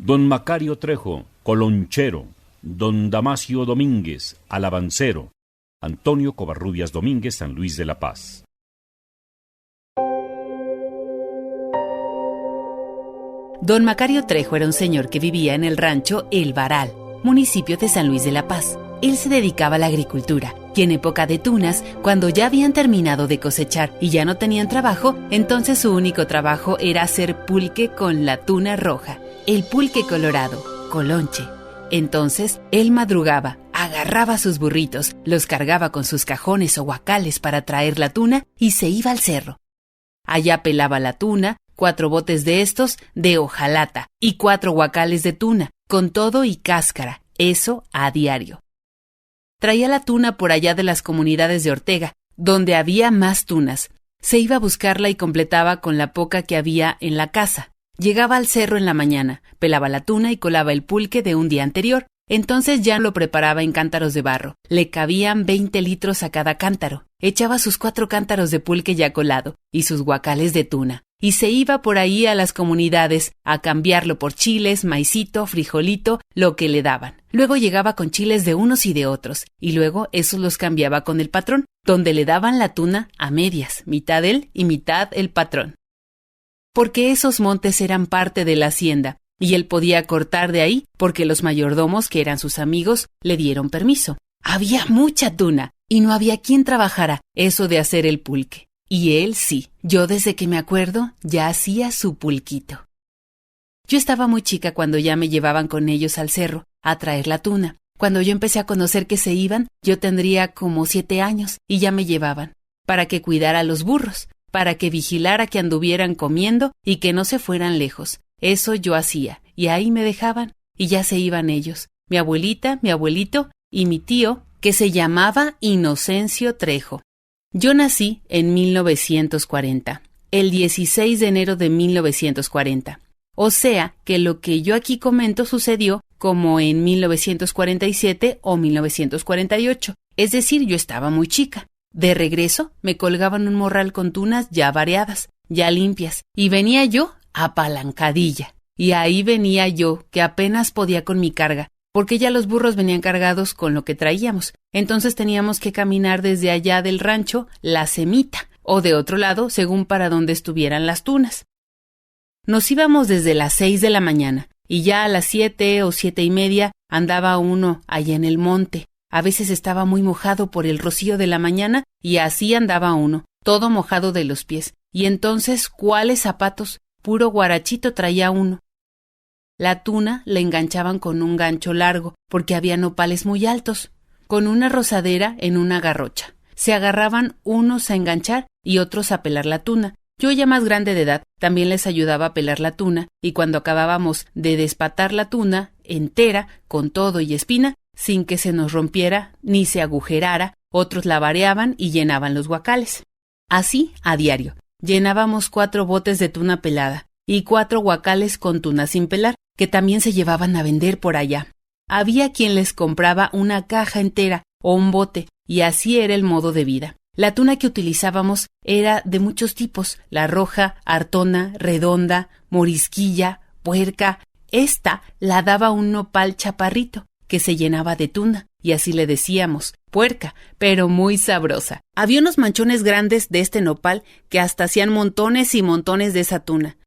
Don Macario Trejo, colonchero. Don Damasio Domínguez, alabancero. Antonio Covarrubias Domínguez, San Luis de la Paz. Don Macario Trejo era un señor que vivía en el rancho El Varal, municipio de San Luis de la Paz. Él se dedicaba a la agricultura, y en época de tunas, cuando ya habían terminado de cosechar y ya no tenían trabajo, entonces su único trabajo era hacer pulque con la tuna roja, el pulque colorado, colonche. Entonces, él madrugaba, agarraba sus burritos, los cargaba con sus cajones o guacales para traer la tuna y se iba al cerro. Allá pelaba la tuna, 4 botes de estos de hojalata y 4 guacales de tuna, con todo y cáscara, eso a diario. Traía la tuna por allá de las comunidades de Ortega, donde había más tunas. Se iba a buscarla y completaba con la poca que había en la casa. Llegaba al cerro en la mañana, pelaba la tuna y colaba el pulque de un día anterior. Entonces ya lo preparaba en cántaros de barro. Le cabían 20 litros a cada cántaro. Echaba sus 4 cántaros de pulque ya colado y sus guacales de tuna. Y se iba por ahí a las comunidades a cambiarlo por chiles, maicito, frijolito, lo que le daban. Luego llegaba con chiles de unos y de otros, y luego esos los cambiaba con el patrón, donde le daban la tuna a medias, mitad él y mitad el patrón. Porque esos montes eran parte de la hacienda, y él podía cortar de ahí porque los mayordomos, que eran sus amigos, le dieron permiso. Había mucha tuna, y no había quien trabajara eso de hacer el pulque. Y él sí, yo desde que me acuerdo ya hacía su pulquito. Yo estaba muy chica cuando ya me llevaban con ellos al cerro a traer la tuna. Cuando yo empecé a conocer que se iban, yo tendría como 7 años y ya me llevaban para que cuidara a los burros, para que vigilara que anduvieran comiendo y que no se fueran lejos. Eso yo hacía y ahí me dejaban y ya se iban ellos. Mi abuelita, mi abuelito y mi tío, que se llamaba Inocencio Trejo. Yo nací en 1940, el 16 de enero de 1940. O sea que lo que yo aquí comento sucedió como en 1947 o 1948. Es decir, yo estaba muy chica. De regreso me colgaban un morral con tunas ya variadas, ya limpias, y venía yo apalancadilla. Y ahí venía yo, que apenas podía con mi carga, porque ya los burros venían cargados con lo que traíamos. Entonces teníamos que caminar desde allá del rancho la semita, o de otro lado, según para donde estuvieran las tunas. Nos íbamos desde las 6 de la mañana, y ya a las 7 o 7:30 andaba uno allá en el monte. A veces estaba muy mojado por el rocío de la mañana, y así andaba uno, todo mojado de los pies. Y entonces, ¿cuáles zapatos? Puro guarachito traía uno. La tuna la enganchaban con un gancho largo, porque había nopales muy altos, con una rozadera en una garrocha. Se agarraban unos a enganchar y otros a pelar la tuna. Yo, ya más grande de edad, también les ayudaba a pelar la tuna, y cuando acabábamos de despatar la tuna entera, con todo y espina, sin que se nos rompiera ni se agujerara, otros la vareaban y llenaban los guacales. Así, a diario, llenábamos 4 botes de tuna pelada y 4 guacales con tuna sin pelar, que también se llevaban a vender por allá. Había quien les compraba una caja entera o un bote, y así era el modo de vida. La tuna que utilizábamos era de muchos tipos: la roja, hartona, redonda, morisquilla, puerca. Esta la daba un nopal chaparrito, que se llenaba de tuna, y así le decíamos, puerca, pero muy sabrosa. Había unos manchones grandes de este nopal que hasta hacían montones y montones de esa tuna.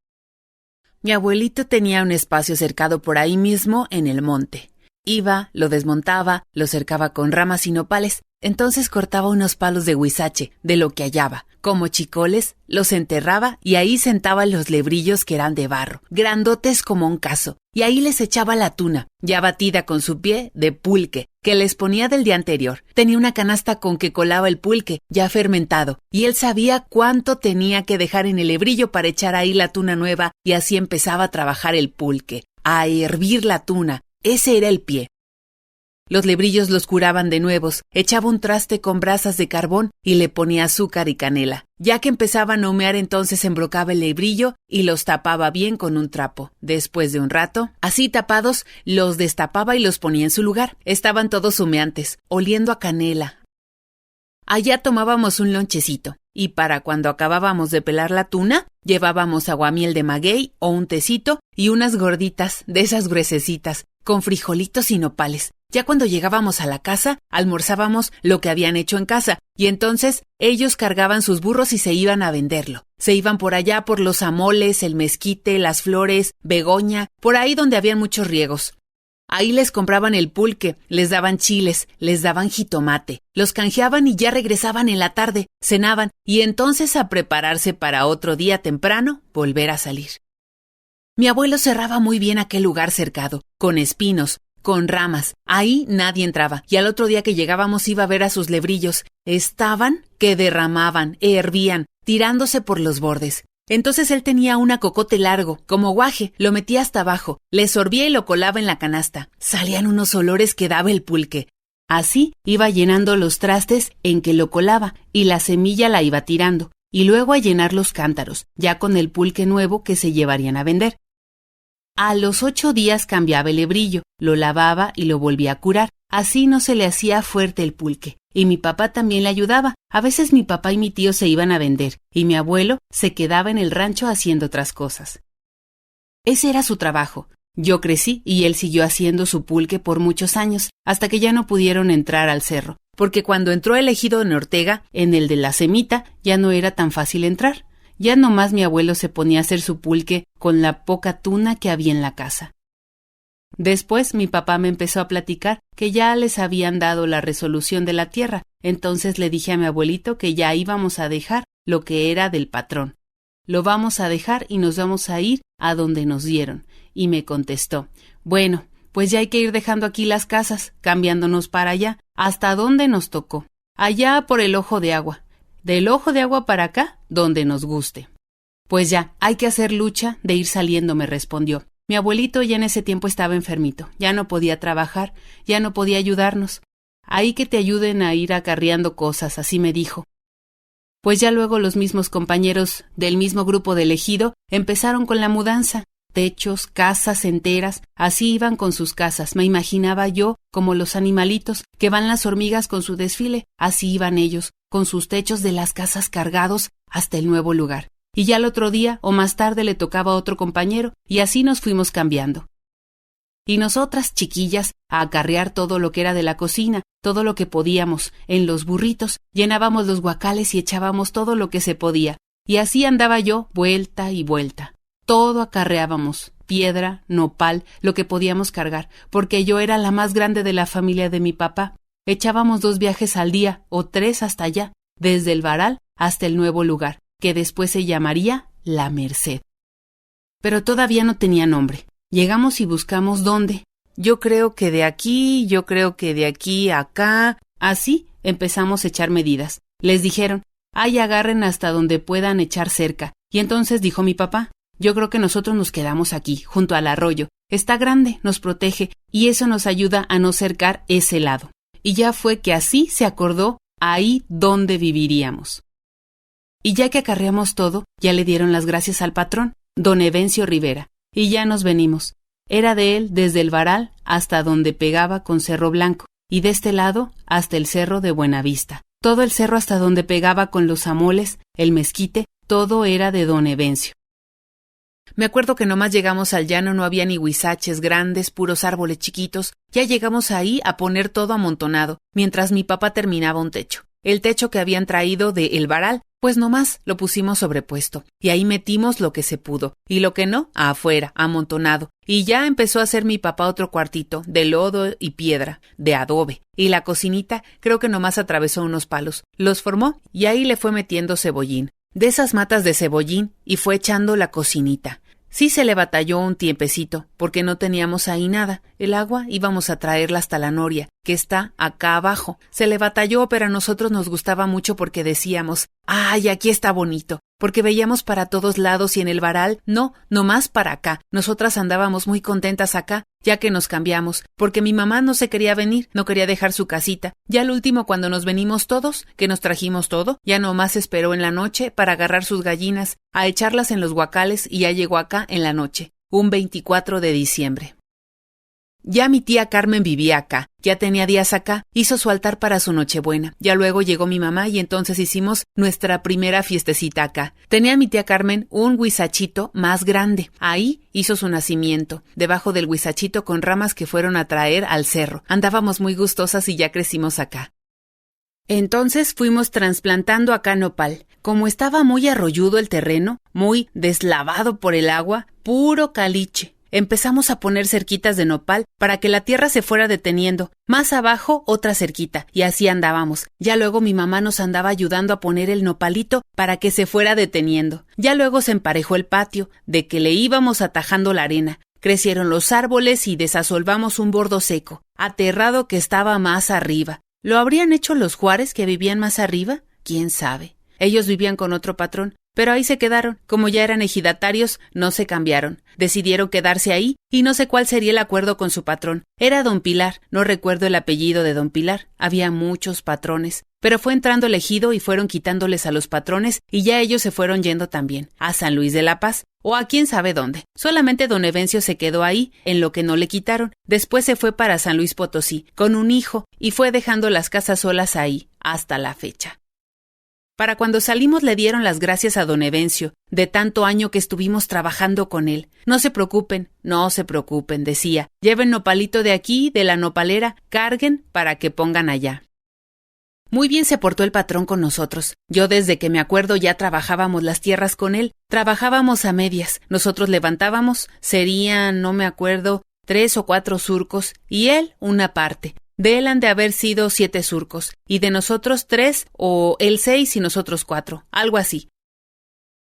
Mi abuelito tenía un espacio cercado por ahí mismo en el monte. Iba, lo desmontaba, lo cercaba con ramas y nopales, entonces cortaba unos palos de huizache, de lo que hallaba. Como chicoles, los enterraba y ahí sentaba los lebrillos que eran de barro, grandotes como un cazo, y ahí les echaba la tuna, ya batida con su pie de pulque, que les ponía del día anterior. Tenía una canasta con que colaba el pulque, ya fermentado, y él sabía cuánto tenía que dejar en el lebrillo para echar ahí la tuna nueva, y así empezaba a trabajar el pulque, a hervir la tuna. Ese era el pie. Los lebrillos los curaban de nuevos, echaba un traste con brasas de carbón y le ponía azúcar y canela. Ya que empezaban a humear, entonces embrocaba el lebrillo y los tapaba bien con un trapo. Después de un rato, así tapados, los destapaba y los ponía en su lugar. Estaban todos humeantes, oliendo a canela. Allá tomábamos un lonchecito, y para cuando acabábamos de pelar la tuna, Llevábamos aguamiel de maguey o un tecito y unas gorditas, de esas gruesecitas, con frijolitos y nopales. Ya cuando llegábamos a la casa, almorzábamos lo que habían hecho en casa, y entonces ellos cargaban sus burros y se iban a venderlo. Se iban por allá por los amoles, el mezquite, las flores, Begoña, por ahí donde habían muchos riegos. Ahí les compraban el pulque, les daban chiles, les daban jitomate, los canjeaban y ya regresaban en la tarde, cenaban, y entonces a prepararse para otro día temprano volver a salir. Mi abuelo cerraba muy bien aquel lugar cercado, con espinos, con ramas. Ahí nadie entraba, y al otro día que llegábamos iba a ver a sus lebrillos. Estaban que derramaban, hervían, tirándose por los bordes. Entonces él tenía un acocote largo, como guaje, lo metía hasta abajo, le sorbía y lo colaba en la canasta. Salían unos olores que daba el pulque. Así iba llenando los trastes en que lo colaba, y la semilla la iba tirando, y luego a llenar los cántaros, ya con el pulque nuevo que se llevarían a vender. A los 8 días cambiaba el lebrillo, lo lavaba y lo volvía a curar. Así no se le hacía fuerte el pulque. Y mi papá también le ayudaba. A veces mi papá y mi tío se iban a vender, y mi abuelo se quedaba en el rancho haciendo otras cosas. Ese era su trabajo. Yo crecí y él siguió haciendo su pulque por muchos años, hasta que ya no pudieron entrar al cerro, porque cuando entró el ejido en Ortega, en el de la Semita, ya no era tan fácil entrar. Ya nomás mi abuelo se ponía a hacer su pulque con la poca tuna que había en la casa. Después mi papá me empezó a platicar que ya les habían dado la resolución de la tierra, entonces le dije a mi abuelito que ya íbamos a dejar lo que era del patrón. Lo vamos a dejar y nos vamos a ir a donde nos dieron. Y me contestó, bueno, pues ya hay que ir dejando aquí las casas, cambiándonos para allá, hasta donde nos tocó, allá por el Ojo de Agua. Del Ojo de Agua para acá, donde nos guste. Pues ya, hay que hacer lucha de ir saliendo, me respondió. Mi abuelito ya en ese tiempo estaba enfermito, ya no podía trabajar, ya no podía ayudarnos. Ahí que te ayuden a ir acarreando cosas, así me dijo. Pues ya luego los mismos compañeros del mismo grupo de ejido empezaron con la mudanza. Techos, casas enteras, así iban con sus casas. Me imaginaba yo como los animalitos que van las hormigas con su desfile, así iban ellos, con sus techos de las casas cargados hasta el nuevo lugar. Y ya el otro día o más tarde le tocaba a otro compañero, y así nos fuimos cambiando. Y nosotras, chiquillas, a acarrear todo lo que era de la cocina, todo lo que podíamos, en los burritos, llenábamos los guacales y echábamos todo lo que se podía. Y así andaba yo, vuelta y vuelta. Todo acarreábamos, piedra, nopal, lo que podíamos cargar, porque yo era la más grande de la familia de mi papá. Echábamos 2 viajes al día, o 3 hasta allá, desde el Varal hasta el nuevo lugar, que después se llamaría La Merced. Pero todavía no tenía nombre. Llegamos y buscamos dónde. Yo creo que de aquí, yo creo que de aquí a acá. Así empezamos a echar medidas. Les dijeron, ay, agarren hasta donde puedan echar cerca. Y entonces dijo mi papá, yo creo que nosotros nos quedamos aquí, junto al arroyo. Está grande, nos protege, y eso nos ayuda a no cercar ese lado. Y ya fue que así se acordó ahí donde viviríamos. Y ya que acarreamos todo, ya le dieron las gracias al patrón, don Evencio Rivera, y ya nos venimos. Era de él desde el Varal hasta donde pegaba con Cerro Blanco, y de este lado hasta el cerro de Buenavista. Todo el cerro hasta donde pegaba con los amoles, el mezquite, todo era de don Evencio. Me acuerdo que nomás llegamos al llano, no había ni huizaches grandes, puros árboles chiquitos. Ya llegamos ahí a poner todo amontonado, mientras mi papá terminaba un techo. El techo que habían traído de El Varal, pues nomás lo pusimos sobrepuesto, y ahí metimos lo que se pudo, y lo que no, afuera, amontonado. Y ya empezó a hacer mi papá otro cuartito, de lodo y piedra, de adobe, y la cocinita creo que nomás atravesó unos palos, los formó, y ahí le fue metiendo cebollín, de esas matas de cebollín, y fue echando la cocinita. Sí se le batalló un tiempecito, porque no teníamos ahí nada. El agua íbamos a traerla hasta la noria, que está acá abajo. Se le batalló, pero a nosotros nos gustaba mucho porque decíamos, ¡ay, aquí está bonito! Porque veíamos para todos lados y en el Varal, no, nomás para acá. Nosotras andábamos muy contentas acá, ya que nos cambiamos, porque mi mamá no se quería venir, no quería dejar su casita. Ya al último, cuando nos venimos todos, que nos trajimos todo, ya nomás esperó en la noche para agarrar sus gallinas, a echarlas en los guacales y ya llegó acá en la noche, un 24 de diciembre. Ya mi tía Carmen vivía acá, ya tenía días acá, hizo su altar para su Nochebuena. Ya luego llegó mi mamá y entonces hicimos nuestra primera fiestecita acá. Tenía mi tía Carmen un huizachito más grande. Ahí hizo su nacimiento, debajo del huizachito con ramas que fueron a traer al cerro. Andábamos muy gustosas y ya crecimos acá. Entonces fuimos trasplantando acá nopal. Como estaba muy arroyudo el terreno, muy deslavado por el agua, puro caliche. Empezamos a poner cerquitas de nopal para que la tierra se fuera deteniendo. Más abajo, otra cerquita, y así andábamos. Ya luego mi mamá nos andaba ayudando a poner el nopalito para que se fuera deteniendo. Ya luego se emparejó el patio, de que le íbamos atajando la arena. Crecieron los árboles y desasolvamos un bordo seco, aterrado que estaba más arriba. ¿Lo habrían hecho los Juárez que vivían más arriba? ¿Quién sabe? Ellos vivían con otro patrón, pero ahí se quedaron. Como ya eran ejidatarios, no se cambiaron. Decidieron quedarse ahí y no sé cuál sería el acuerdo con su patrón. Era don Pilar, no recuerdo el apellido de don Pilar. Había muchos patrones, pero fue entrando el ejido y fueron quitándoles a los patrones y ya ellos se fueron yendo también, a San Luis de la Paz, o a quién sabe dónde. Solamente don Evencio se quedó ahí, en lo que no le quitaron. Después se fue para San Luis Potosí, con un hijo, y fue dejando las casas solas ahí, hasta la fecha. Para cuando salimos le dieron las gracias a don Evencio, de tanto año que estuvimos trabajando con él. No se preocupen, decía. Lleven nopalito de aquí, de la nopalera, carguen para que pongan allá. Muy bien se portó el patrón con nosotros. Yo desde que me acuerdo ya trabajábamos las tierras con él. Trabajábamos a medias. Nosotros levantábamos, serían, no me acuerdo, 3 o 4 surcos, y él una parte. De él han de haber sido 7 surcos, y de nosotros 3, o él 6 y nosotros 4, algo así.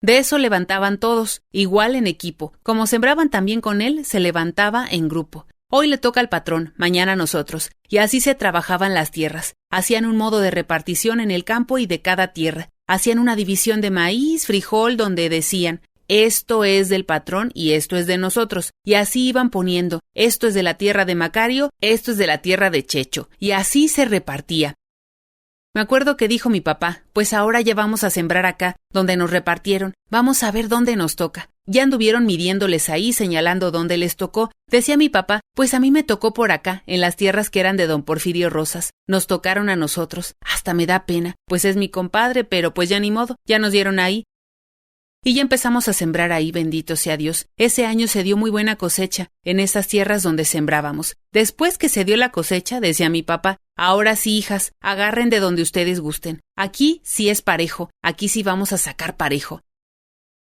De eso levantaban todos, igual en equipo. Como sembraban también con él, se levantaba en grupo. Hoy le toca al patrón, mañana a nosotros, y así se trabajaban las tierras. Hacían un modo de repartición en el campo y de cada tierra. Hacían una división de maíz, frijol, donde decían: esto es del patrón y esto es de nosotros. Y así iban poniendo: esto es de la tierra de Macario, esto es de la tierra de Checho. Y así se repartía. Me acuerdo que dijo mi papá: pues ahora ya vamos a sembrar acá, donde nos repartieron. Vamos a ver dónde nos toca. Ya anduvieron midiéndoles ahí, señalando dónde les tocó. Decía mi papá: pues a mí me tocó por acá, en las tierras que eran de don Porfirio Rosas. Nos tocaron a nosotros. Hasta me da pena, pues es mi compadre, pero pues ya ni modo, ya nos dieron ahí. Y ya empezamos a sembrar ahí, bendito sea Dios. Ese año se dio muy buena cosecha en esas tierras donde sembrábamos. Después que se dio la cosecha, decía mi papá: ahora sí, hijas, agarren de donde ustedes gusten. Aquí sí es parejo, aquí sí vamos a sacar parejo.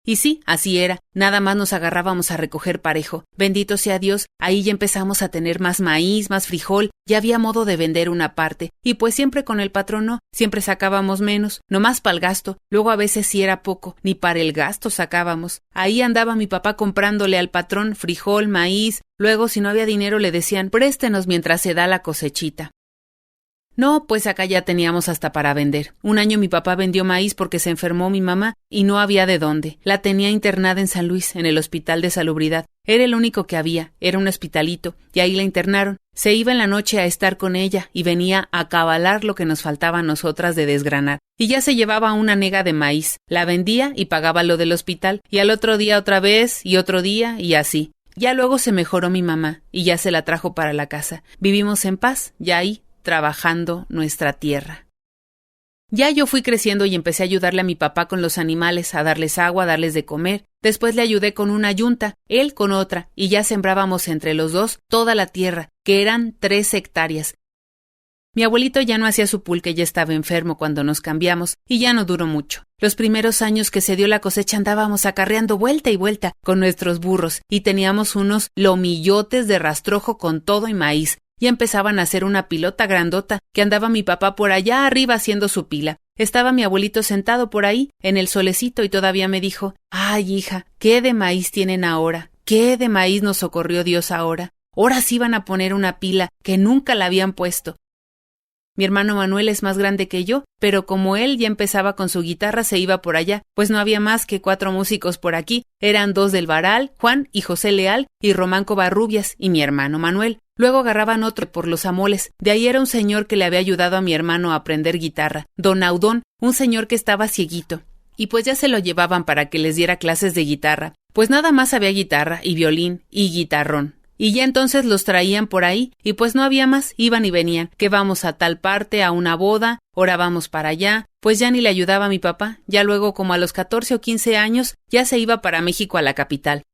Y sí, así era, nada más nos agarrábamos a recoger parejo. Bendito sea Dios, ahí ya empezamos a tener más maíz, más frijol, ya había modo de vender una parte, y pues siempre con el patrón no, siempre sacábamos menos, nomás para el gasto, luego a veces sí era poco, ni para el gasto sacábamos. Ahí andaba mi papá comprándole al patrón frijol, maíz, luego si no había dinero le decían: préstenos mientras se da la cosechita. No, pues acá ya teníamos hasta para vender. Un año mi papá vendió maíz porque se enfermó mi mamá y no había de dónde. La tenía internada en San Luis, en el Hospital de Salubridad. Era el único que había, era un hospitalito, y ahí la internaron. Se iba en la noche a estar con ella y venía a acabalar lo que nos faltaba a nosotras de desgranar. Y ya se llevaba una nega de maíz, la vendía y pagaba lo del hospital, y al otro día otra vez, y otro día, y así. Ya luego se mejoró mi mamá, y ya se la trajo para la casa. Vivimos en paz, ya ahí, trabajando nuestra tierra. Ya yo fui creciendo y empecé a ayudarle a mi papá con los animales, a darles agua, a darles de comer. Después le ayudé con una yunta, él con otra, y ya sembrábamos entre los dos toda la tierra, que eran 3 hectáreas. Mi abuelito ya no hacía su pulque, ya estaba enfermo cuando nos cambiamos, y ya no duró mucho. Los primeros años que se dio la cosecha andábamos acarreando vuelta y vuelta con nuestros burros, y teníamos unos lomillotes de rastrojo con todo y maíz. Ya empezaban a hacer una pilota grandota, que andaba mi papá por allá arriba haciendo su pila. Estaba mi abuelito sentado por ahí, en el solecito, y todavía me dijo: ay, hija, ¿qué de maíz tienen ahora? ¿Qué de maíz nos socorrió Dios ahora? Ahora sí van a poner una pila, que nunca la habían puesto. Mi hermano Manuel es más grande que yo, pero como él ya empezaba con su guitarra, se iba por allá, pues no había más que 4 músicos por aquí. Eran 2 del Varal, Juan y José Leal, y Román Covarrubias, y mi hermano Manuel. Luego agarraban otro por los amoles. De ahí era un señor que le había ayudado a mi hermano a aprender guitarra, don Audón, un señor que estaba cieguito. Y pues ya se lo llevaban para que les diera clases de guitarra. Pues nada más había guitarra y violín y guitarrón. Y ya entonces los traían por ahí, y pues no había más, iban y venían, que vamos a tal parte, a una boda, ahora vamos para allá, pues ya ni le ayudaba a mi papá, ya luego como a los 14 o 15 años, ya se iba para México a la capital.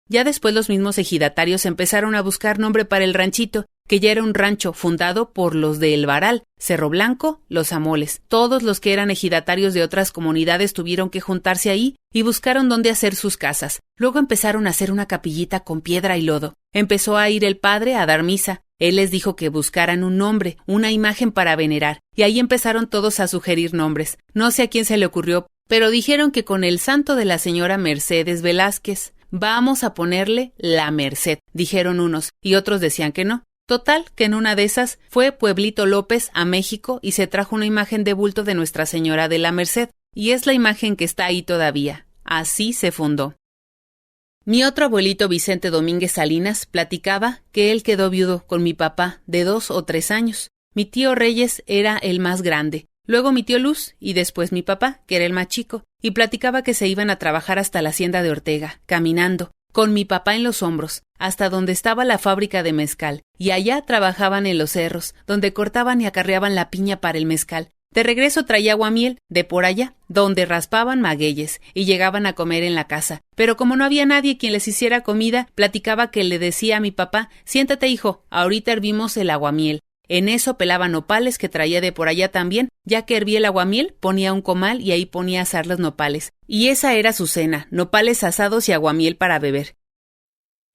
Ya después los mismos ejidatarios empezaron a buscar nombre para el ranchito, que ya era un rancho fundado por los de El Varal, Cerro Blanco, Los Amoles. Todos los que eran ejidatarios de otras comunidades tuvieron que juntarse ahí y buscaron dónde hacer sus casas. Luego empezaron a hacer una capillita con piedra y lodo. Empezó a ir el padre a dar misa. Él les dijo que buscaran un nombre, una imagen para venerar, y ahí empezaron todos a sugerir nombres. No sé a quién se le ocurrió, pero dijeron que con el santo de la señora Mercedes Velázquez. Vamos a ponerle la Merced, dijeron unos, y otros decían que no. Total, que en una de esas fue Pueblito López a México y se trajo una imagen de bulto de Nuestra Señora de la Merced, y es la imagen que está ahí todavía. Así se fundó. Mi otro abuelito Vicente Domínguez Salinas platicaba que él quedó viudo con mi papá de 2 o 3 años. Mi tío Reyes era el más grande, luego mi tío Luz y después mi papá, que era el más chico, y platicaba que se iban a trabajar hasta la hacienda de Ortega, caminando, con mi papá en los hombros, hasta donde estaba la fábrica de mezcal, y allá trabajaban en los cerros, donde cortaban y acarreaban la piña para el mezcal. De regreso traía aguamiel de por allá, donde raspaban magueyes, y llegaban a comer en la casa. Pero como no había nadie quien les hiciera comida, platicaba que le decía a mi papá: siéntate, hijo, ahorita hervimos el aguamiel. En eso pelaba nopales que traía de por allá también, ya que hervía el aguamiel, ponía un comal y ahí ponía a asar los nopales. Y esa era su cena, nopales asados y aguamiel para beber.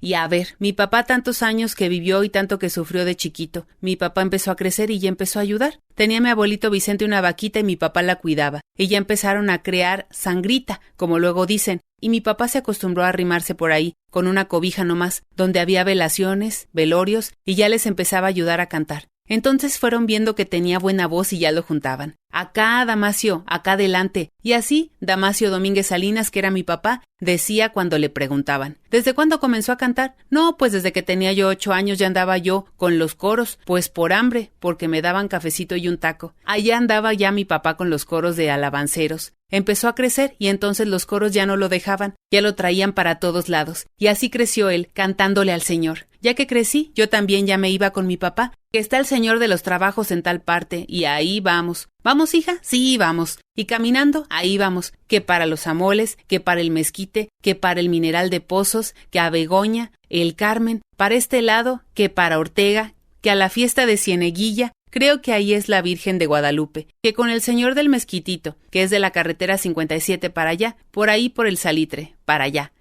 Y a ver, mi papá tantos años que vivió y tanto que sufrió de chiquito. Mi papá empezó a crecer y ya empezó a ayudar. Tenía a mi abuelito Vicente una vaquita y mi papá la cuidaba. Y ya empezaron a crear sangrita, como luego dicen. Y mi papá se acostumbró a arrimarse por ahí, con una cobija nomás, donde había velaciones, velorios, y ya les empezaba a ayudar a cantar. Entonces fueron viendo que tenía buena voz y ya lo juntaban. Acá, Damasio, acá adelante. Y así, Damasio Domínguez Salinas, que era mi papá, decía cuando le preguntaban: ¿desde cuándo comenzó a cantar? No, pues desde que tenía yo 8 años ya andaba yo con los coros, pues por hambre, porque me daban cafecito y un taco. Allá andaba ya mi papá con los coros de alabanceros. Empezó a crecer y entonces los coros ya no lo dejaban, ya lo traían para todos lados. Y así creció él, cantándole al Señor. Ya que crecí, yo también ya me iba con mi papá, que está el Señor de los Trabajos en tal parte, y ahí vamos. ¿Vamos, hija? Sí, vamos. Y caminando, ahí vamos, que para los Amoles, que para el Mezquite, que para el Mineral de Pozos, que a Begoña, el Carmen, para este lado, que para Ortega, que a la fiesta de Cieneguilla. Creo que ahí es la Virgen de Guadalupe, que con el Señor del Mezquitito, que es de la carretera 57 para allá, por ahí por el Salitre, para allá.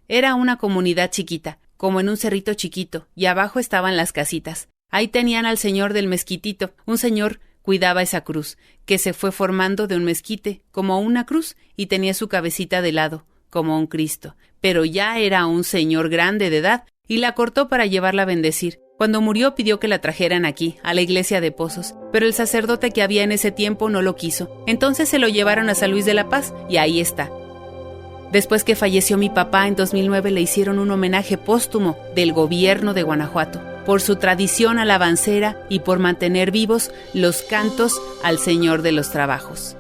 Era una comunidad chiquita, como en un cerrito chiquito, y abajo estaban las casitas. Ahí tenían al Señor del Mezquitito. Un señor cuidaba esa cruz, que se fue formando de un mezquite, como una cruz, y tenía su cabecita de lado, como un Cristo. Pero ya era un señor grande de edad, y la cortó para llevarla a bendecir. Cuando murió pidió que la trajeran aquí, a la iglesia de Pozos, pero el sacerdote que había en ese tiempo no lo quiso. Entonces se lo llevaron a San Luis de la Paz, y ahí está. Después que falleció mi papá en 2009 le hicieron un homenaje póstumo del gobierno de Guanajuato, por su tradición alabancera y por mantener vivos los cantos al Señor de los Trabajos.